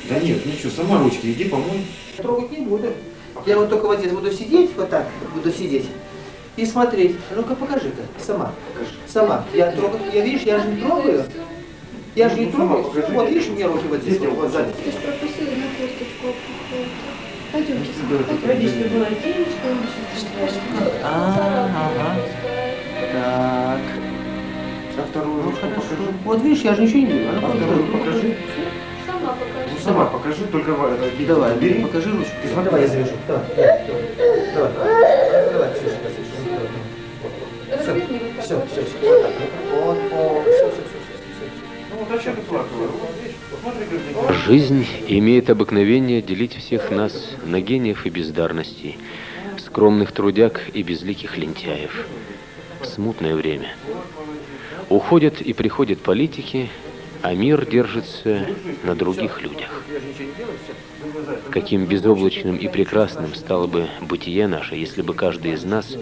Да нет, ничего, сама ручки, иди помой. Трогать не буду. Я вот только вот здесь буду сидеть, вот так буду сидеть и смотреть. Ну-ка покажи-ка, сама. Покажи. Сама. Я трогаю, видишь, я же не трогаю. Я же не трогаю. Покажи. Вот видишь, у меня руки вот здесь, вот сзади. Ты же пропустила на косточку. Пойдемте, пойдемте. Ага. Так. А вторую ручку покажи. Вот видишь, я же ничего не вижу. А вторую покажи. Сама покажи. Ну сама покажи, только Давай, бери. покажи ручку. И смотри. Давай, я завяжу. Давай. Давай, Ксюшенька, Разверни вот так. Все. Вот так. Вот, все. Ну вот а что ты плакала? Вот видишь, посмотри, как здесь. Жизнь имеет обыкновение делить всех нас на гениев и бездарностей, скромных трудяг и безликих лентяев. Смутное время. Уходят и приходят политики, а мир держится на других людях. Каким безоблачным и прекрасным стало бы бытие наше, если бы каждый из нас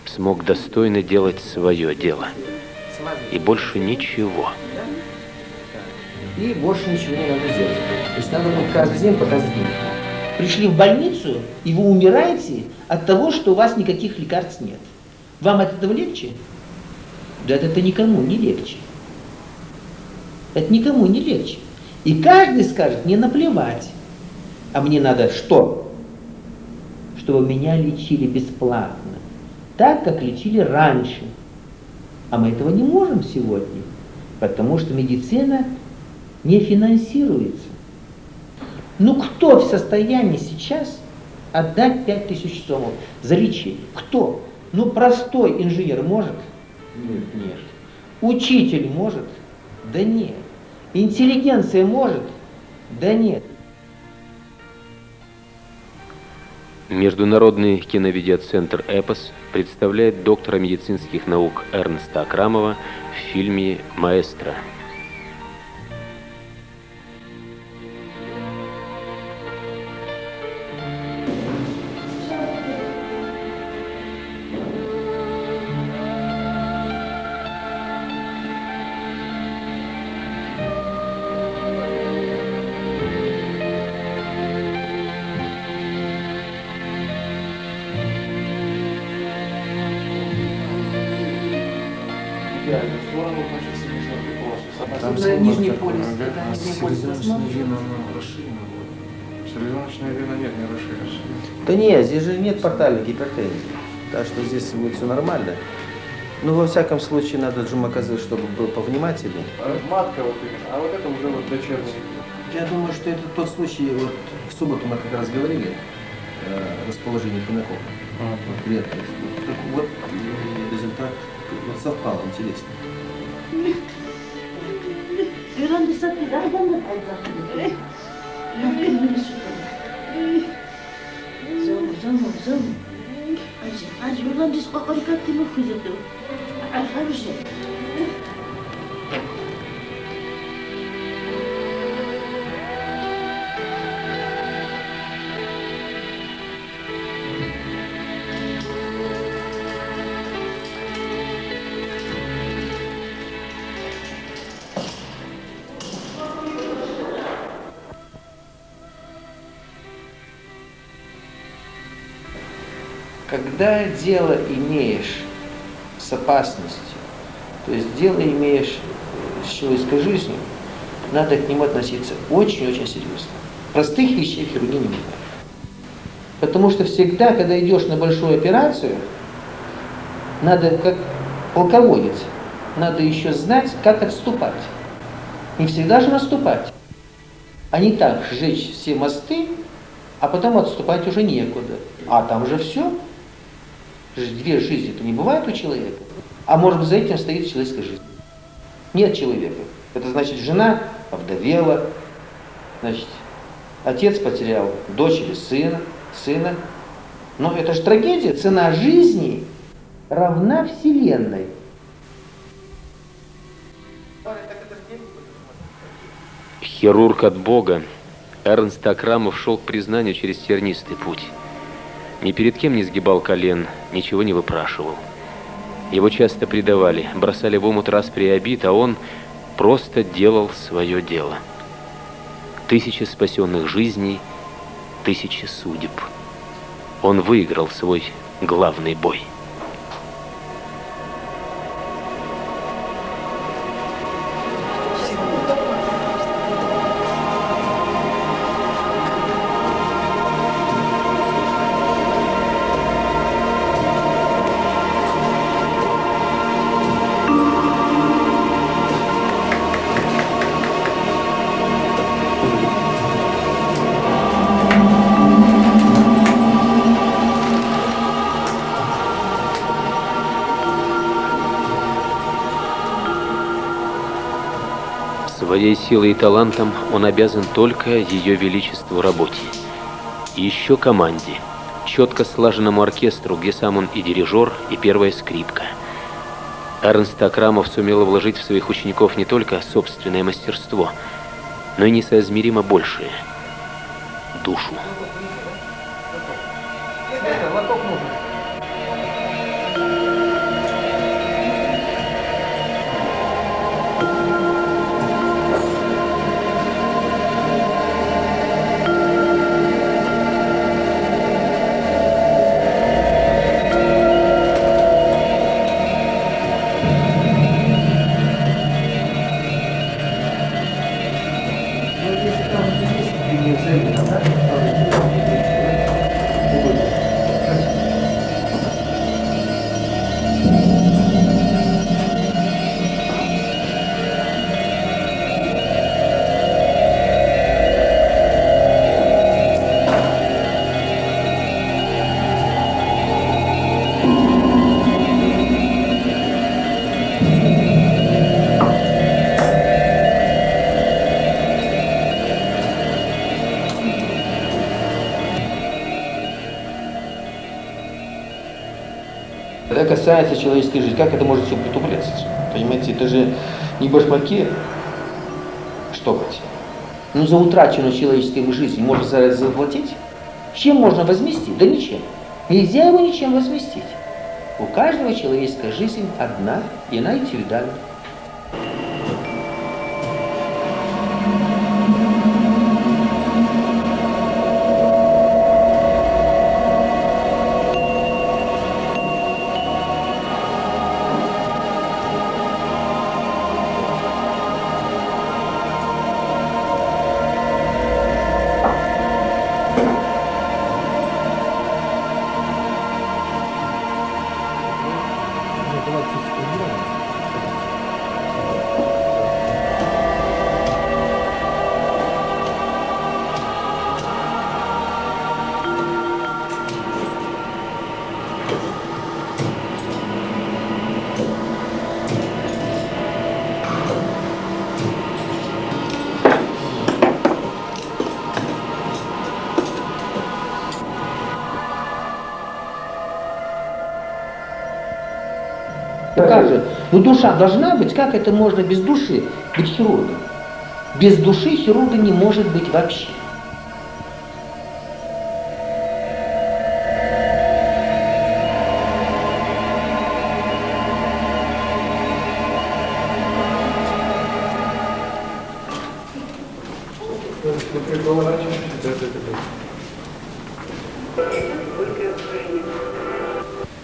смог достойно делать свое дело. И больше ничего. И больше ничего не надо делать. То есть надо будет каждый день показывать. Пришли в больницу, и вы умираете от того, что у вас никаких лекарств нет. Вам от этого легче? Да это никому не легче. Это никому не легче. И каждый скажет, мне наплевать. А мне надо что? Чтобы меня лечили бесплатно. Так, как лечили раньше. А мы этого не можем сегодня. Потому что медицина не финансируется. Ну кто в состоянии сейчас отдать 5000 сомов за лечение? Кто? Ну простой инженер может? Нет. Учитель может? Да нет. Интеллигенция может? Да нет. Международный киновидеоцентр «Эпос» представляет доктора медицинских наук Эрнста Акрамова в фильме «Маэстро». Нижний полюс. Нижний полюс. вена расширена. Селезеночная вена нет, не расширена. Да нет, здесь же нет портальной гипертензии. Так что здесь будет все нормально. Ну, во всяком случае, надо джумаказы, чтобы был повнимательнее. Матка вот именно, а вот это уже вот дочерний. Я думаю, что это тот случай, вот в субботу мы как раз говорили, расположение пинаков. Вот, редкость. Вот и результат вот совпал, интересно. Когда дело имеешь с опасностью, то есть дело имеешь с человеческой жизнью, надо к нему относиться очень-очень серьезно. Простых вещей в хирургии не бывает. Потому что всегда, когда идешь на большую операцию, надо, как полководец, надо еще знать, как отступать. Не всегда же наступать, а не так сжечь все мосты, а потом отступать уже некуда. А там же все. Две жизни-то не бывает у человека. А может быть, за этим стоит человеческая жизнь. Нет человека. Это значит, жена овдовела, значит, отец потерял дочь или сына. Но это же трагедия. Цена жизни равна Вселенной. Хирург от Бога, Эрнст Акрамов шел к признанию через тернистый путь. Ни перед кем не сгибал колен, ничего не выпрашивал. Его часто предавали, бросали в омут распри и обид, а он просто делал свое дело. 1000 спасенных жизней, 1000 судеб. Он выиграл свой главный бой. Своей силой и талантом он обязан только Ее Величеству работе. И еще команде, четко слаженному оркестру, где сам он и дирижер, и первая скрипка. Эрнст Акрамов сумел вложить в своих учеников не только собственное мастерство, но и несоизмеримо большее – душу. Когда касается человеческой жизни, как это может все притупляться? Понимаете, это же не башмаки штопать. Ну, за утраченную человеческую жизнь можно заплатить? Чем можно возместить? Да ничем. Нельзя его ничем возместить. У каждого человеческая жизнь одна, и она индивидуальна. Как же? Ну душа должна быть, как это можно без души быть хирургом? Без души хирурга не может быть вообще.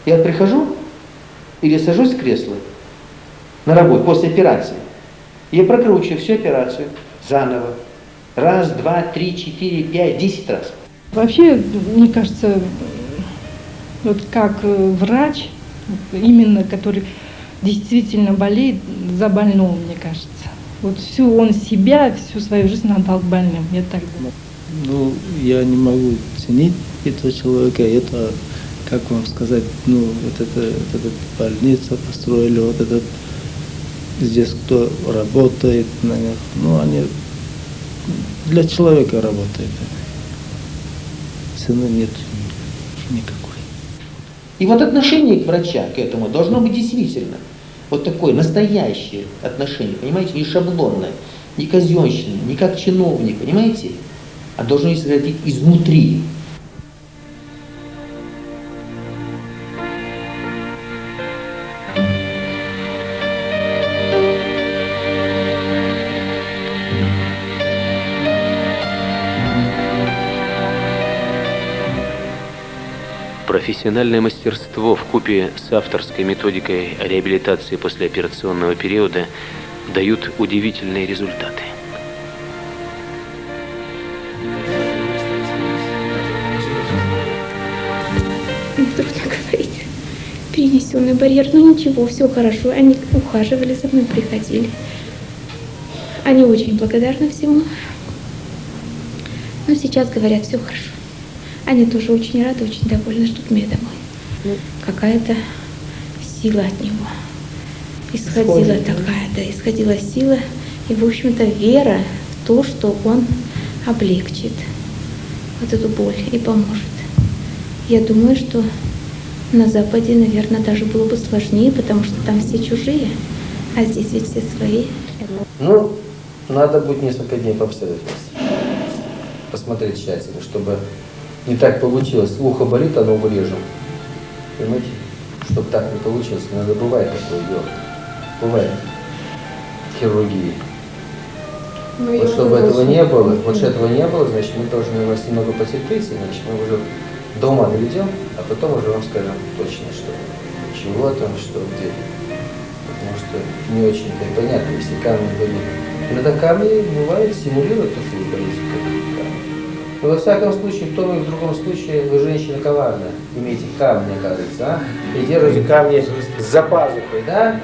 Я прихожу или сажусь в кресло на работе после операции. Я прокручиваю всю операцию заново. 1, 2, 3, 4, 5, 10 раз. Вообще, мне кажется, вот как врач, именно который действительно болеет за больного, мне кажется. Вот всю он себя, всю свою жизнь отдал больным, я так думаю. Ну, я не могу ценить этого человека, это, как вам сказать, ну, вот это больница построили, вот этот, здесь кто работает, наверное, ну, они для человека работают. Цены нет никакой. И вот отношение к врача, к этому, должно быть действительно вот такое настоящее отношение, понимаете, не шаблонное, не казенщина, не как чиновник, понимаете, а должно исходить изнутри. Профессиональное мастерство вкупе с авторской методикой реабилитации послеоперационного периода дают удивительные результаты. Трудно говорить. Перенесенный барьер, но ничего, все хорошо. Они ухаживали за мной, приходили. Они очень благодарны всему. Но сейчас говорят, все хорошо. Они тоже очень рады, очень довольны, ждут меня домой. Какая-то сила от него исходила такая, да, исходила сила и, в общем-то, вера в то, что он облегчит вот эту боль и поможет. Я думаю, что на Западе, наверное, даже было бы сложнее, потому что там все чужие, а здесь ведь все свои. Ну, надо будет несколько дней пообследовать вас. Посмотреть тщательно, чтобы не так получилось. Ухо болит, а ногу режем. Понимаете? Чтобы так не получилось. Иногда бывает такое дело. Бывает. Хирургии. Вот чтобы этого не было, значит, мы должны вас немного потерпеть, иначе мы уже до ума доведем, а потом уже вам скажем точно, что чего там, что где. Потому что не очень-то и понятно, если камни болит. Иногда камни бывает стимулируют такую болезнь, как камни. Но во всяком случае, в том и в другом случае вы женщина коварная. Имеете камни, оказывается, а? И держите камни за пазухой, да?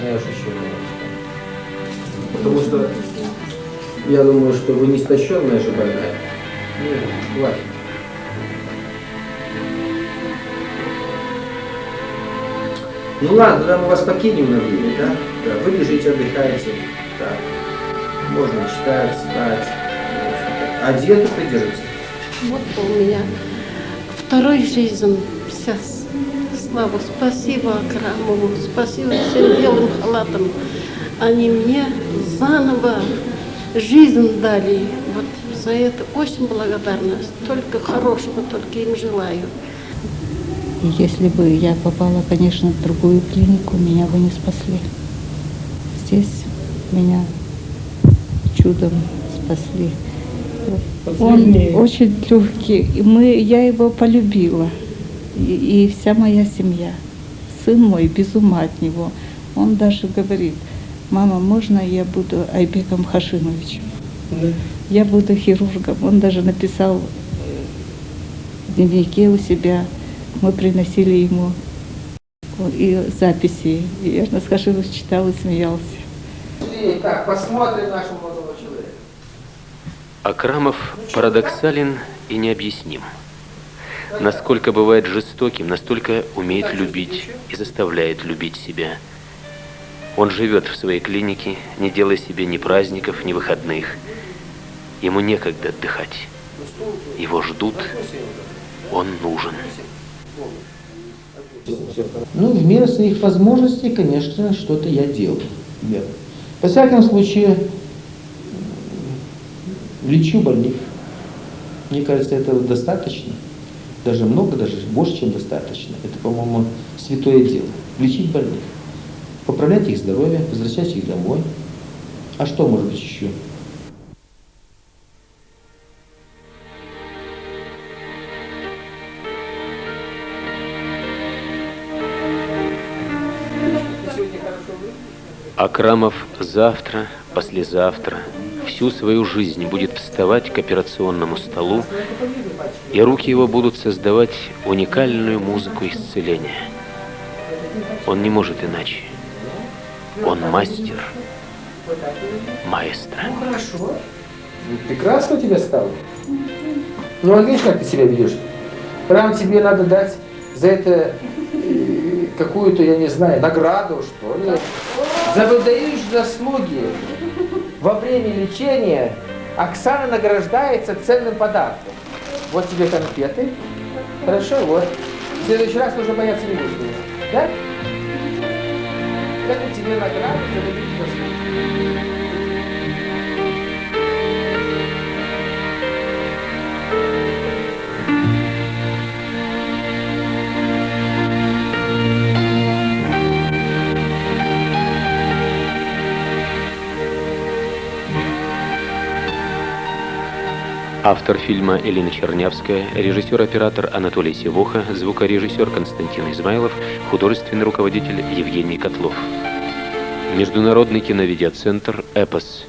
Я уж еще немножко. Потому что я думаю, что вы не истощенная же больная. Нет, хватит. Ну ладно, тогда мы вас покинем на время, да? Да, вы лежите, отдыхаете. Так. Можно читать, спать. А диету придержите. Вот у меня второй жизнь. Вся слава. Спасибо Акрамову, спасибо всем белым халатам. Они мне заново жизнь дали. Вот за это очень благодарна. Только хорошего, только им желаю. Если бы я попала, конечно, в другую клинику, меня бы не спасли. Здесь меня чудом спасли. Он очень легкий. Я его полюбила. И вся моя семья. Сын мой без ума от него. Он даже говорит: мама, можно я буду Айбеком Хашимовичем? Я буду хирургом. Он даже написал в дневнике у себя. Мы приносили ему и записи. И Эрнест Хашимович читал и смеялся. Так, посмотрим нашего молодого человека. Акрамов парадоксален и необъясним. Насколько бывает жестоким, настолько умеет любить и заставляет любить себя. Он живет в своей клинике, не делая себе ни праздников, ни выходных. Ему некогда отдыхать. Его ждут, он нужен. Ну, в меру своих возможностей, конечно, что-то я делаю. Да. Во всяком случае, лечу больных. Мне кажется, этого достаточно. Даже много, даже больше, чем достаточно. Это, по-моему, святое дело. Лечить больных. Поправлять их здоровье, возвращать их домой. А что может быть еще? Акрамов завтра, послезавтра, всю свою жизнь будет вставать к операционному столу, и руки его будут создавать уникальную музыку исцеления. Он не может иначе. Он мастер, маэстро. Ну, хорошо. Прекрасно у тебя стало. Ну, а видишь, как ты себя ведешь? Прям тебе надо дать за это какую-то, я не знаю, награду, что ли. За выдающие заслуги во время лечения Оксана награждается ценным подарком. Вот тебе конфеты. Хорошо, вот. В следующий раз уже бояться не будешь меня. Да? Это тебе награда за выдающие заслуги. Автор фильма Элина Чернявская, режиссер-оператор Анатолий Сивоха, звукорежиссер Константин Измайлов, художественный руководитель Евгений Котлов. Международный киновидеоцентр «Эпос».